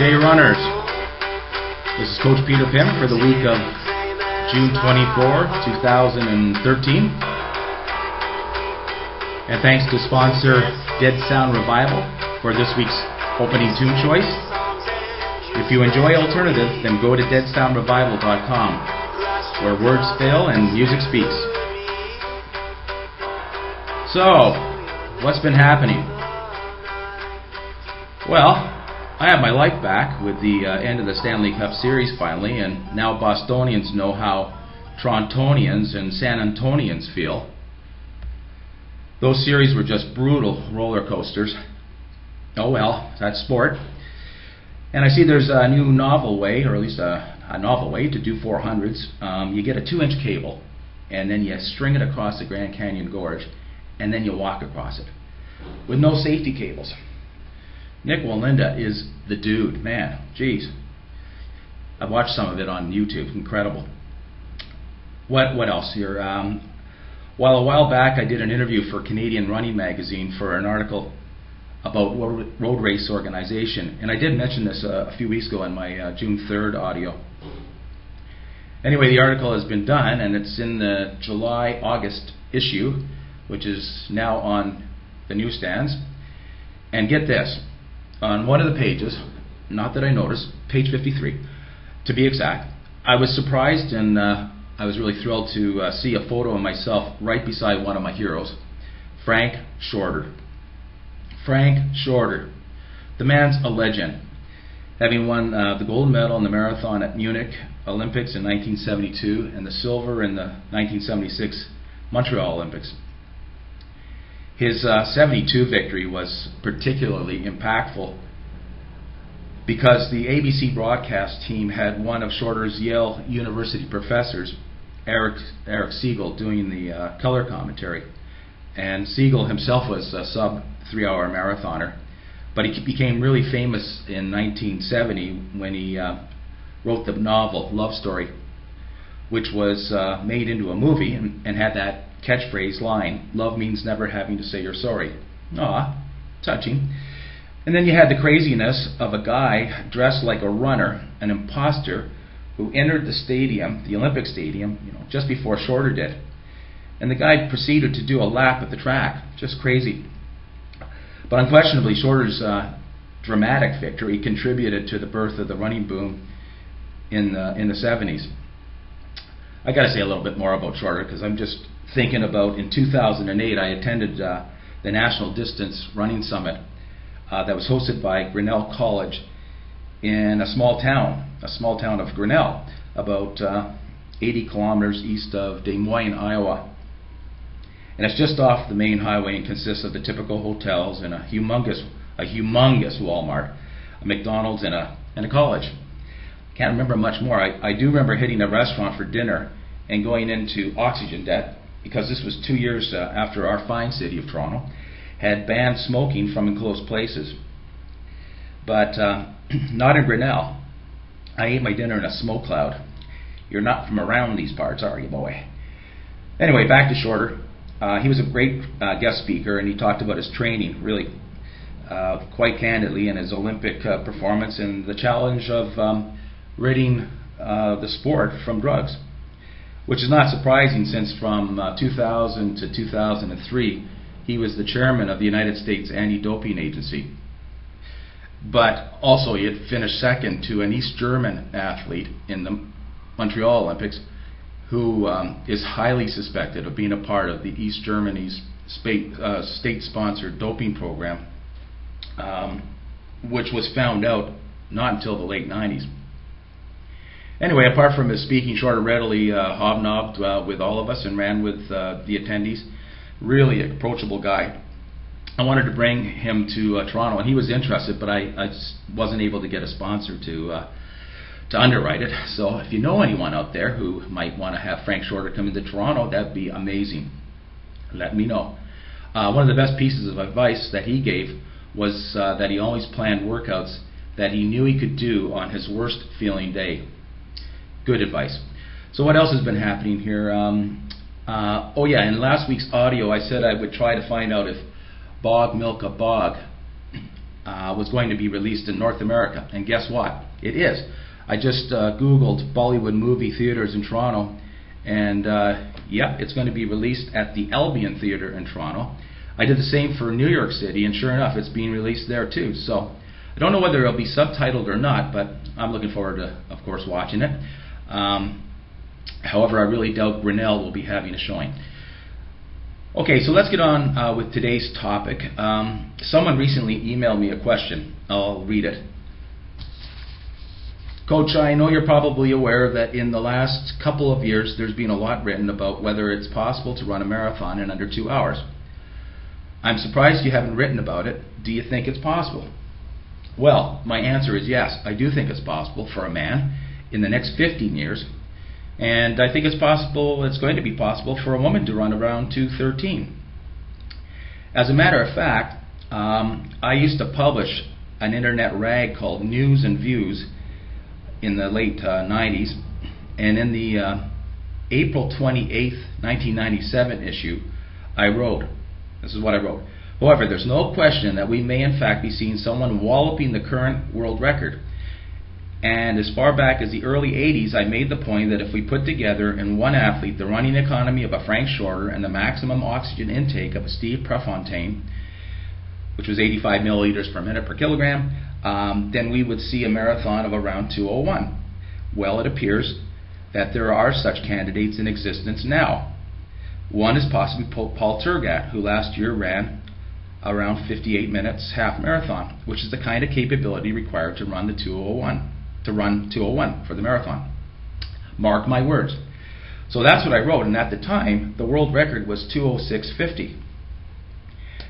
Day runners. This is Coach Peter Pimm for the week of June 24, 2013. And thanks to sponsor Dead Sound Revival for this week's opening tune choice. If you enjoy alternative, then go to deadsoundrevival.com, where words fail and music speaks. So, what's been happening? Well, I have my life back with the end of the Stanley Cup Series finally, and now Bostonians know how Torontonians and San Antonians feel. Those series were just brutal roller coasters. Oh well, that's sport. And I see there's a new novel way, or at least a novel way to do 400s. You get a 2-inch cable, and then you string it across the Grand Canyon Gorge, and then you walk across it with no safety cables. Nick Walinda is the dude, man. Jeez. I've watched some of it on YouTube. Incredible. What else here? Well, a while back I did an interview for Canadian Running Magazine for an article about road race organization, and I did mention this a few weeks ago in my June 3rd audio. Anyway, the article has been done, and it's in the July-August issue, which is now on the newsstands. And get this. On one of the pages, not that I noticed, page 53, to be exact, I was surprised and I was really thrilled to see a photo of myself right beside one of my heroes, Frank Shorter. Frank Shorter. The man's a legend, having won the gold medal in the marathon at Munich Olympics in 1972 and the silver in the 1976 Montreal Olympics. His 72 victory was particularly impactful because the ABC broadcast team had one of Shorter's Yale University professors, Eric Siegel, doing the color commentary. And Siegel himself was a sub 3-hour marathoner, but he became really famous in 1970 when he wrote the novel Love Story, which was made into a movie and had that catchphrase line, "Love means never having to say you're sorry." Aw, touching. And then you had the craziness of a guy dressed like a runner, an imposter, who entered the stadium, the Olympic stadium, just before Shorter did. And the guy proceeded to do a lap at the track. Just crazy. But unquestionably, Shorter's dramatic victory contributed to the birth of the running boom in the 70s. I got to say a little bit more about Shorter because I'm just thinking about, in 2008, I attended the National Distance Running Summit that was hosted by Grinnell College in a small town of Grinnell, about 80 kilometers east of Des Moines, Iowa. And it's just off the main highway and consists of the typical hotels and a humongous Walmart, a McDonald's, and a college. Can't remember much more. I do remember hitting a restaurant for dinner and going into oxygen debt, because this was 2 years after our fine city of Toronto had banned smoking from enclosed places. But not in Grinnell. I ate my dinner in a smoke cloud. You're not from around these parts, are you, boy? Anyway, back to Shorter. He was a great guest speaker, and he talked about his training, really quite candidly, and his Olympic performance and the challenge of ridding the sport from drugs. Which is not surprising, since from 2000 to 2003 he was the chairman of the United States Anti-Doping Agency. But also he had finished second to an East German athlete in the Montreal Olympics who is highly suspected of being a part of the East Germany's state-sponsored doping program, which was found out not until the late 90s. Anyway, apart from his speaking, Shorter readily hobnobbed with all of us and ran with the attendees. Really approachable guy. I wanted to bring him to Toronto, and he was interested, but I just wasn't able to get a sponsor to underwrite it. So if you know anyone out there who might want to have Frank Shorter come into Toronto, that'd be amazing. Let me know. One of the best pieces of advice that he gave was that he always planned workouts that he knew he could do on his worst feeling day. Good advice. So what else has been happening here? Oh yeah, in last week's audio I said I would try to find out if bog milk a bog was going to be released in North America, and guess what? It is. I just Googled Bollywood movie theaters in Toronto, and yep, it's going to be released at the Albion Theatre in Toronto. I did the same for New York City, and sure enough, it's being released there too. So I don't know whether it'll be subtitled or not, but I'm looking forward to, of course, watching it. However, I really doubt Grinnell will be having a showing. Okay, so let's get on with today's topic. Someone recently emailed me a question. I'll read it. Coach, I know you're probably aware that in the last couple of years there's been a lot written about whether it's possible to run a marathon in under 2 hours. I'm surprised you haven't written about it. Do you think it's possible? Well, my answer is yes. I do think it's possible for a man in the next 15 years. And I think it's going to be possible for a woman to run around 2:13. As a matter of fact, I used to publish an internet rag called News and Views in the late 90s. And in the April 28th, 1997 issue, I wrote, this is what I wrote. However, there's no question that we may in fact be seeing someone walloping the current world record. And as far back as the early 80s, I made the point that if we put together in one athlete the running economy of a Frank Shorter and the maximum oxygen intake of a Steve Prefontaine, which was 85 milliliters per minute per kilogram, then we would see a marathon of around 2:01. Well, it appears that there are such candidates in existence now. One is possibly Paul Turgat, who last year ran around 58 minutes half marathon, which is the kind of capability required to run the 2:01. To run 2:01 for the marathon. Mark my words. So that's what I wrote, and at the time, the world record was 2:06.50.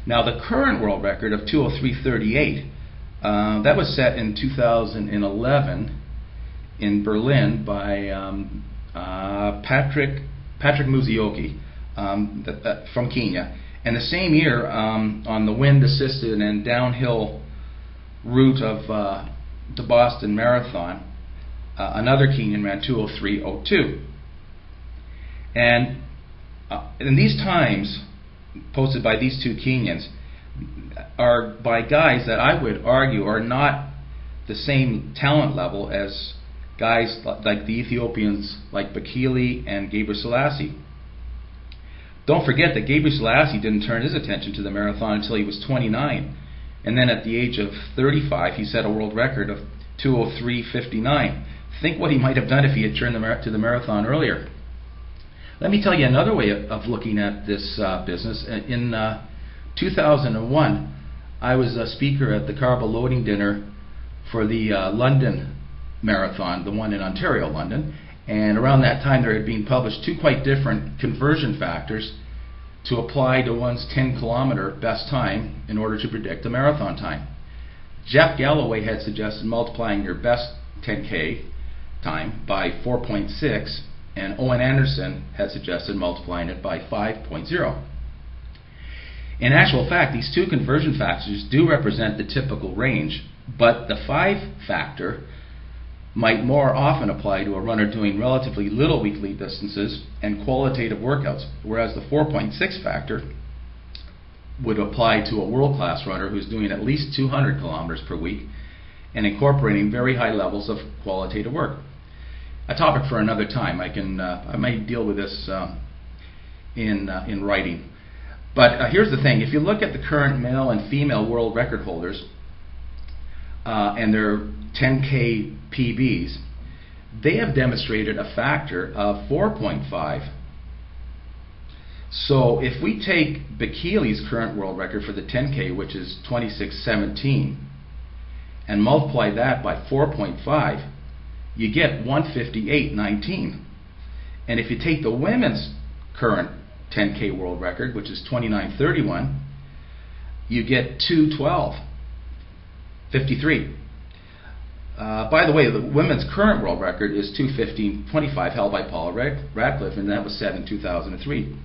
Now the current world record of 2:03.38, that was set in 2011 in Berlin by Patrick Muzioki from Kenya. And the same year, on the wind-assisted and downhill route of the Boston Marathon, another Kenyan ran 2:03.02. And these times posted by these two Kenyans are by guys that I would argue are not the same talent level as guys like the Ethiopians like Bekele and Gebre Selassie. Don't forget that Gebre Selassie didn't turn his attention to the marathon until he was 29. And then at the age of 35, he set a world record of 2:03.59. Think what he might have done if he had turned to the marathon earlier. Let me tell you another way of looking at this business. In 2001, I was a speaker at the Carbo Loading Dinner for the London Marathon, the one in Ontario, London. And around that time, there had been published two quite different conversion factors to apply to one's 10-kilometer best time in order to predict a marathon time. Jeff Galloway had suggested multiplying your best 10K time by 4.6, and Owen Anderson had suggested multiplying it by 5.0. In actual fact, these two conversion factors do represent the typical range, but the 5 factor might more often apply to a runner doing relatively little weekly distances and qualitative workouts, whereas the 4.6 factor would apply to a world-class runner who's doing at least 200 kilometers per week and incorporating very high levels of qualitative work. A topic for another time. I might deal with this in writing. But here's the thing: if you look at the current male and female world record holders and their 10K PBs, they have demonstrated a factor of 4.5. So if we take Bekele's current world record for the 10K, which is 26:17, and multiply that by 4.5, you get 158.19. And if you take the women's current 10K world record, which is 29:31, you get 212.53. By the way, the women's current world record is 2:15.25, held by Paula Radcliffe, and that was set in 2003.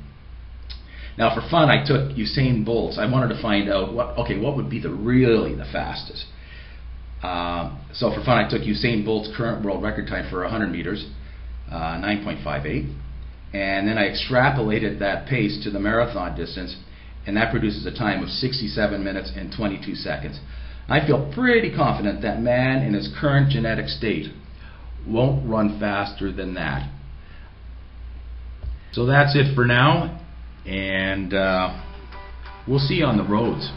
Now, for fun, I took Usain Bolt's. I wanted to find out what would be really the fastest. So for fun, I took Usain Bolt's current world record time for 100 meters, 9.58, and then I extrapolated that pace to the marathon distance, and that produces a time of 67 minutes and 22 seconds. I feel pretty confident that man in his current genetic state won't run faster than that. So that's it for now, and we'll see you on the roads.